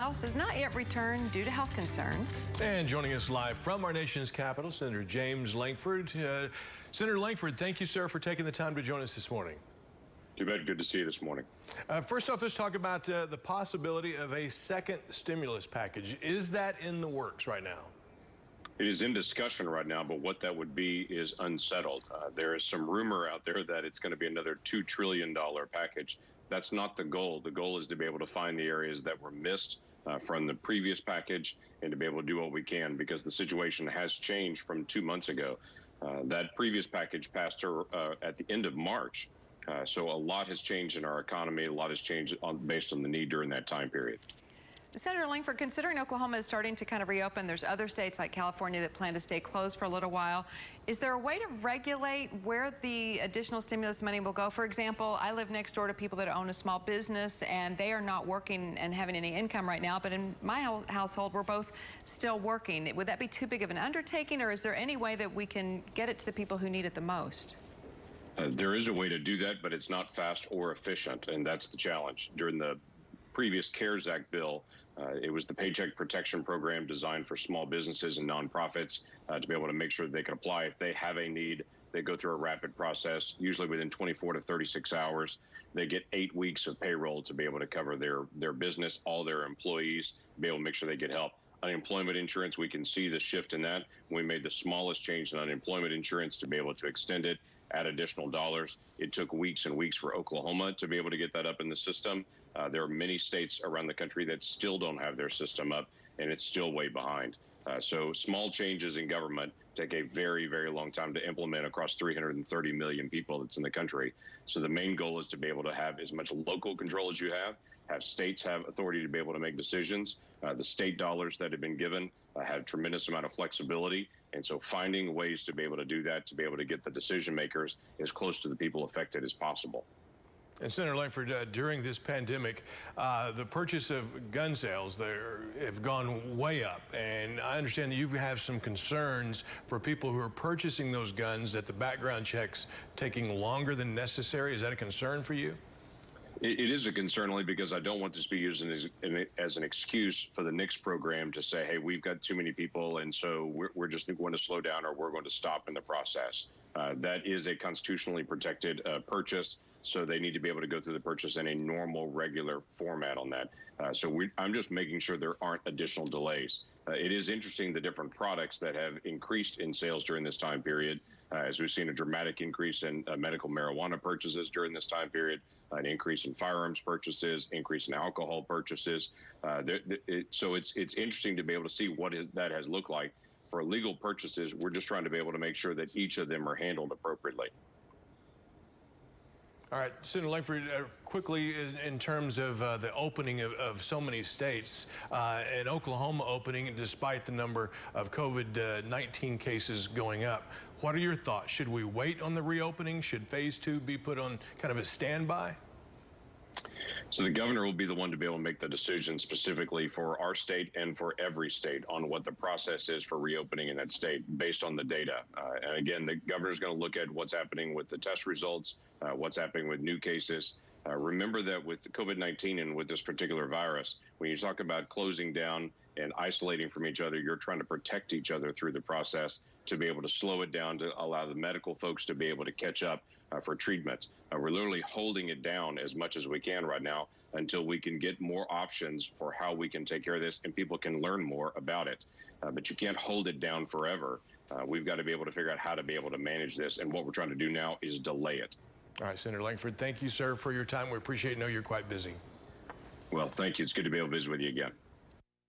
House has not yet returned due to health concerns. And joining us live from our nation's capital, Senator James Lankford. Senator Lankford, thank you, sir, for taking the time to join us this morning. You bet. Good to see you this morning. First off, let's talk about the possibility of a second stimulus package. Is that in the works right now? It is in discussion right now, but what that would be is unsettled. There is some rumor out there that it's going to be another $2 trillion package. That's not the goal. The goal is to be able to find the areas that were missed from the previous package and to be able to do what we can, because the situation has changed from 2 months ago. That previous package passed at the end of March. So a lot has changed in our economy. A lot has changed based on the need during that time period. Senator Lankford, considering Oklahoma is starting to kind of reopen, there's other states like California that plan to stay closed for a little while. Is there a way to regulate where the additional stimulus money will go? For example, I live next door to people that own a small business, and they are not working and having any income right now. But in my household, we're both still working. Would that be too big of an undertaking, or is there any way that we can get it to the people who need it the most? There is a way to do that, but it's not fast or efficient, and that's the challenge. During the previous CARES Act bill, it was the Paycheck Protection Program designed for small businesses and nonprofits to be able to make sure that they can apply. If they have a need, they go through a rapid process, usually within 24 to 36 hours. They get 8 weeks of payroll to be able to cover their business, all their employees, be able to make sure they get help. Unemployment insurance, we can see the shift in that. We made the smallest change in unemployment insurance to be able to extend it, add additional dollars. It took weeks and weeks for Oklahoma to be able to get that up in the system. There are many states around the country that still don't have their system up, and it's still way behind. So small changes in government take a very, very long time to implement across 330 million people that's in the country. So the main goal is to be able to have as much local control as you have states have authority to be able to make decisions. The state dollars that have been given have a tremendous amount of flexibility. And so finding ways to be able to do that, to be able to get the decision makers as close to the people affected as possible. And Senator Lankford, during this pandemic, the purchase of gun sales have gone way up. And I understand that you have some concerns for people who are purchasing those guns, that the background checks taking longer than necessary. Is that a concern for you? It is a concern, only because I don't want this to be used as an excuse for the NICS program to say, hey, we've got too many people, and so we're just going to slow down, or we're going to stop in the process. That is a constitutionally protected purchase, so they need to be able to go through the purchase in a normal, regular format on that. I'm just making sure there aren't additional delays. It is interesting, the different products that have increased in sales during this time period, as we've seen a dramatic increase in medical marijuana purchases during this time period, an increase in firearms purchases, increase in alcohol purchases. So it's interesting to be able to see what that has looked like. For legal purchases, we're just trying to be able to make sure that each of them are handled appropriately. All right, Senator Lankford, quickly in terms of the opening of so many states, and Oklahoma opening despite the number of COVID-19 cases going up, what are your thoughts? Should we wait on the reopening? Should phase 2 be put on kind of a standby? So the governor will be the one to be able to make the decision specifically for our state and for every state on what the process is for reopening in that state based on the data. And again, the governor's going to look at what's happening with the test results, what's happening with new cases. Remember that with COVID-19 and with this particular virus, when you talk about closing down and isolating from each other, you're trying to protect each other through the process to be able to slow it down, to allow the medical folks to be able to catch up for treatment. We're literally holding it down as much as we can right now until we can get more options for how we can take care of this and people can learn more about it. But you can't hold it down forever. We've got to be able to figure out how to be able to manage this. And what we're trying to do now is delay it. All right, Senator Lankford, thank you, sir, for your time. We appreciate it. I know you're quite busy. Well, thank you. It's good to be able to visit with you again.